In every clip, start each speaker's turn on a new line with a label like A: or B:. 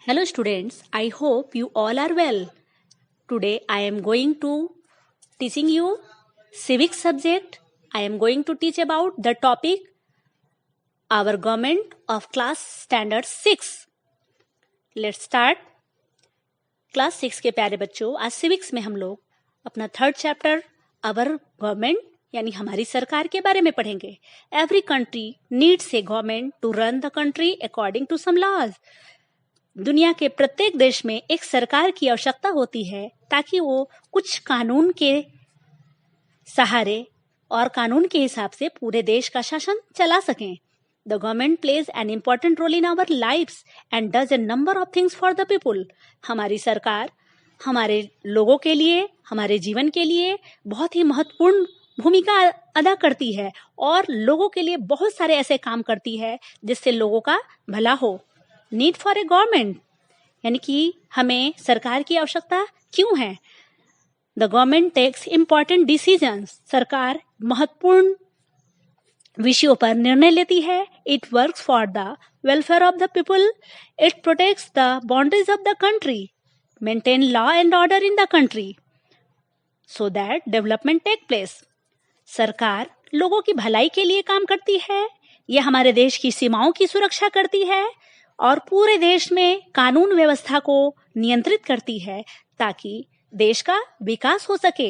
A: Hello students, I hope you all are well. Today I am going to teaching you civics subject. I am going to teach about the topic our government of class standard 6. Let's start. Class 6 के प्यारे बच्चों, आज civics में हम लोग अपना third chapter अवर government यानी हमारी सरकार के बारे में पढ़ेंगे. Every country needs a government to run the country according to some laws. दुनिया के प्रत्येक देश में एक सरकार की आवश्यकता होती है ताकि वो कुछ कानून के सहारे और कानून के हिसाब से पूरे देश का शासन चला सकें. The government plays an important role in our lives and does a number of things for the people. हमारी सरकार हमारे लोगों के लिए, हमारे जीवन के लिए बहुत ही महत्वपूर्ण भूमिका अदा करती है और लोगों के लिए बहुत सारे ऐसे काम करती है जिससे लोगों का भला हो. नीड फॉर ए गवर्नमेंट यानी कि हमें सरकार की आवश्यकता क्यों है. The government takes important decisions. सरकार महत्वपूर्ण विषयों पर निर्णय लेती है. It works for the welfare of the people. It protects the boundaries of the country. Maintain law and order in the country so that development take place. सरकार लोगों की भलाई के लिए काम करती है. यह हमारे देश की सीमाओं की सुरक्षा करती है और पूरे देश में कानून व्यवस्था को नियंत्रित करती है ताकि देश का विकास हो सके.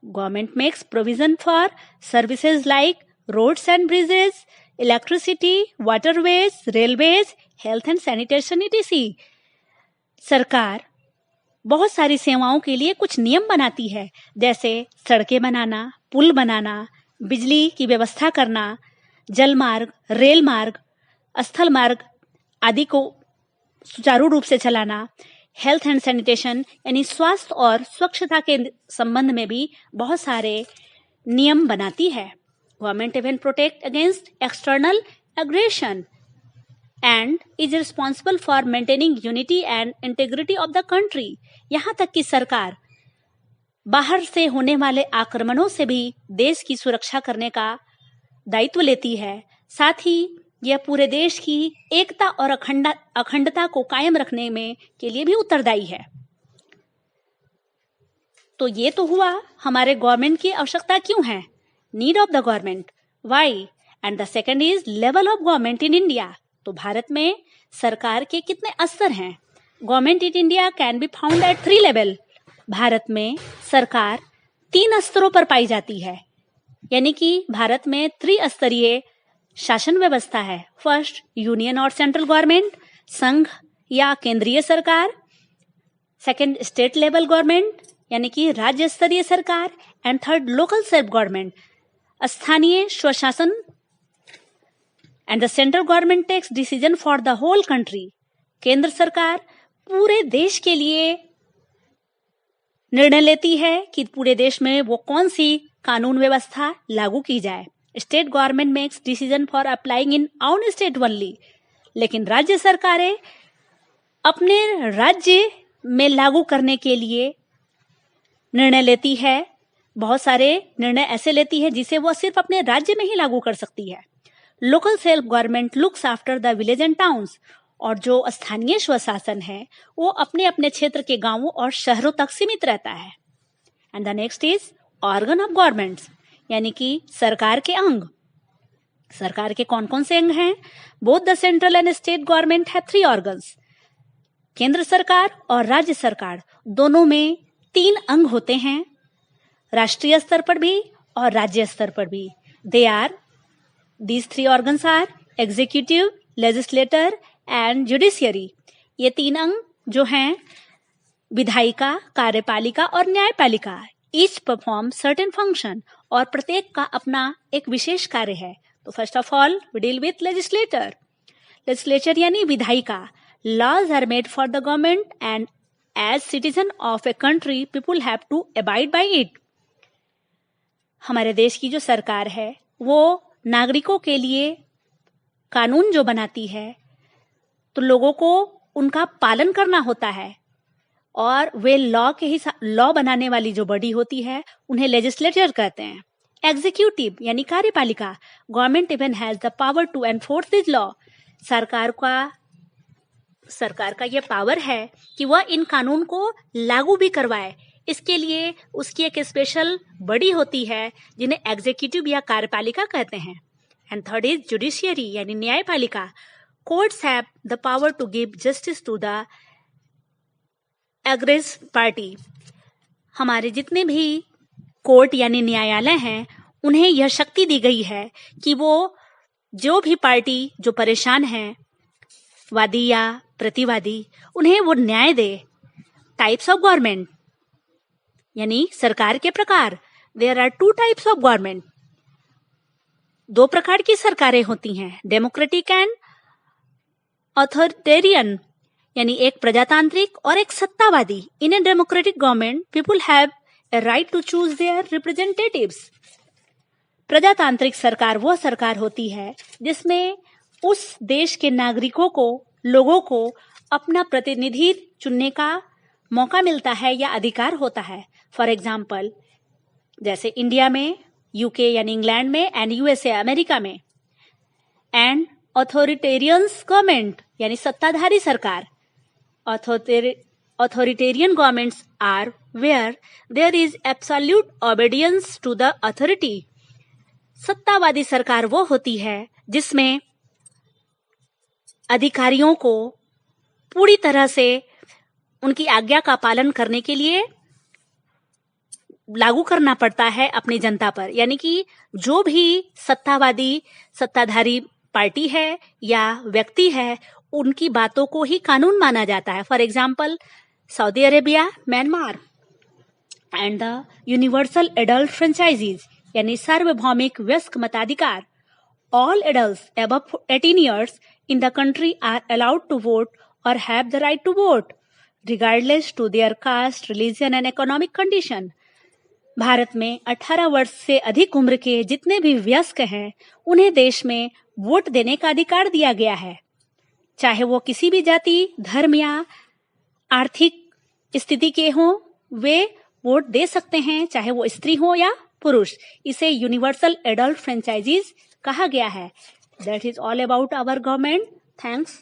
A: Government makes provision for services like roads and bridges, electricity, waterways, railways, health and sanitation etc. सरकार बहुत सारी सेवाओं के लिए कुछ नियम बनाती है, जैसे सड़कें बनाना, पुल बनाना, बिजली की व्यवस्था करना, जल मार्ग, रेल मार्ग, स्थल मार्ग आदि को सुचारू रूप से चलाना. हेल्थ एंड सैनिटेशन यानी स्वास्थ्य और स्वच्छता के संबंध में भी बहुत सारे नियम बनाती है. Government even protect against external aggression and is responsible for maintaining unity and integrity of the country. यहाँ तक कि सरकार बाहर से होने वाले आक्रमणों से भी देश की सुरक्षा करने का दायित्व लेती है. साथ ही यह पूरे देश की एकता और अखंडता को कायम रखने में के लिए भी उत्तरदायी है. तो ये तो हुआ हमारे गवर्नमेंट की आवश्यकता क्यों है. Need of the government, why, and the second is level of government in India. तो भारत में सरकार के कितने स्तर हैं. Government in India can be found at 3 level. Bharat में सरकार 3 स्तरों पर पाई जाती है, यानी कि भारत में त्रिस्तरीय शासन व्यवस्था है. फर्स्ट यूनियन और सेंट्रल गवर्नमेंट, संघ या केंद्रीय सरकार. सेकंड स्टेट लेवल गवर्नमेंट यानी कि राज्य स्तरीय सरकार. And third local self government, स्थानीय स्वशासन. And the central government takes decision for the whole country. केंद्र सरकार पूरे देश के लिए निर्णय लेती है कि पूरे देश में वो कौन सी कानून व्यवस्था लागू की जाए. State government makes decision for applying in आउन स्टेट ओनली. लेकिन राज्य सरकारें अपने राज्य में लागू करने के लिए निर्णय लेती है. बहुत सारे निर्णय ऐसे लेती है जिसे वो सिर्फ अपने राज्य में ही लागू कर सकती है. Local self government looks after the village and towns. और जो स्थानीय स्वशासन है वो अपने अपने क्षेत्र के गांवों और शहरों तक सीमित रहता है. And the next is organ of governments यानी कि सरकार के अंग. सरकार के कौन कौन से अंग हैं. Both the central and state government है 3 ऑर्गन्स. केंद्र सरकार और राज्य सरकार दोनों में 3 अंग होते हैं, राष्ट्रीय स्तर पर भी और राज्य स्तर पर भी. These 3 organs are executive, legislature and judiciary. ये 3 अंग जो हैं विधायिका, कार्यपालिका और न्यायपालिका. Each perform certain function और प्रत्येक का अपना एक विशेष कार्य है. तो first of all we deal with legislature. Legislature यानी विधायिका. Laws are made for the government and as citizen of a country people have to abide by it. हमारे देश की जो सरकार है वो नागरिकों के लिए कानून जो बनाती है तो लोगों को उनका पालन करना होता है और वे लॉ बनाने वाली जो बॉडी होती है उन्हें लेजिस्लेचर कहते हैं. एग्जीक्यूटिव यानी कार्यपालिका. Government even has the power to enforce this law. सरकार का सरकार का ये पावर है कि वह इन कानून को लागू भी करवाए। इसके लिए उसकी एक स्पेशल बॉडी होती है जिन्हें एग्जीक्यूटिव या कार्यपालिका कहते हैं। एंड थर्ड इज जुडिशियरी यानी न्यायपालिका। Courts have the power to give justice to the aggrieved party. हमारे जितने भी कोर्ट यानी न्यायालय हैं उन्हें यह शक्ति दी गई है कि वो जो भी पार्टी जो परेशान है, वादी या प्रतिवादी, उन्हें वो न्याय दे। टाइप्स ऑफ गवर्नमेंट यानी सरकार के प्रकार। There are 2 types of government. 2 प्रकार की सरकारें होती हैं, डेमोक्रेटिक एंड ऑथोरिटेरियन यानी एक प्रजातांत्रिक और एक सत्तावादी। In a democratic government people have a right to choose their representatives. प्रजातांत्रिक सरकार वह सरकार होती है जिसमें उस देश के नागरिकों को, लोगों को अपना प्रतिनिधि चुनने का मौका मिलता है या अधिकार होता है। फॉर एग्जाम्पल, जैसे इंडिया में, यूके यानी इंग्लैंड में, एंड यूएसए अमेरिका में। एंड ऑथोरिटेरियंस गवर्नमेंट यानी सत्ताधारी सरकार। Authoritarian governments are where there is absolute obedience to the authority. सत्तावादी सरकार वो होती है जिसमें अधिकारियों को पूरी तरह से उनकी आज्ञा का पालन करने के लिए लागू करना पड़ता है अपनी जनता पर। यानी कि जो भी सत्ताधारी पार्टी है या व्यक्ति है, उनकी बातों को ही कानून माना जाता है। For example, Saudi Arabia, Myanmar. And the universal adult franchises यानी सार्वभौमिक वयस्क मताधिकार। All adults above 18 years in the country are allowed to vote or have the right to vote, regardless to their caste, religion and economic condition. Bharat में 18 वर्ष से अधिक उम्र के जितने भी वयस्क हैं, उन्हें देश में वोट देने का अधिकार दिया गया है। चाहे वो किसी भी जाति, धर्म या आर्थिक स्थिति के हों, वे वोट दे सकते हैं, चाहे वो स्त्री हो या पुरुष। इसे यूनिवर्सल एडल्ट फ्रेंचाइजीज कहा गया है। That is all about our government. Thanks.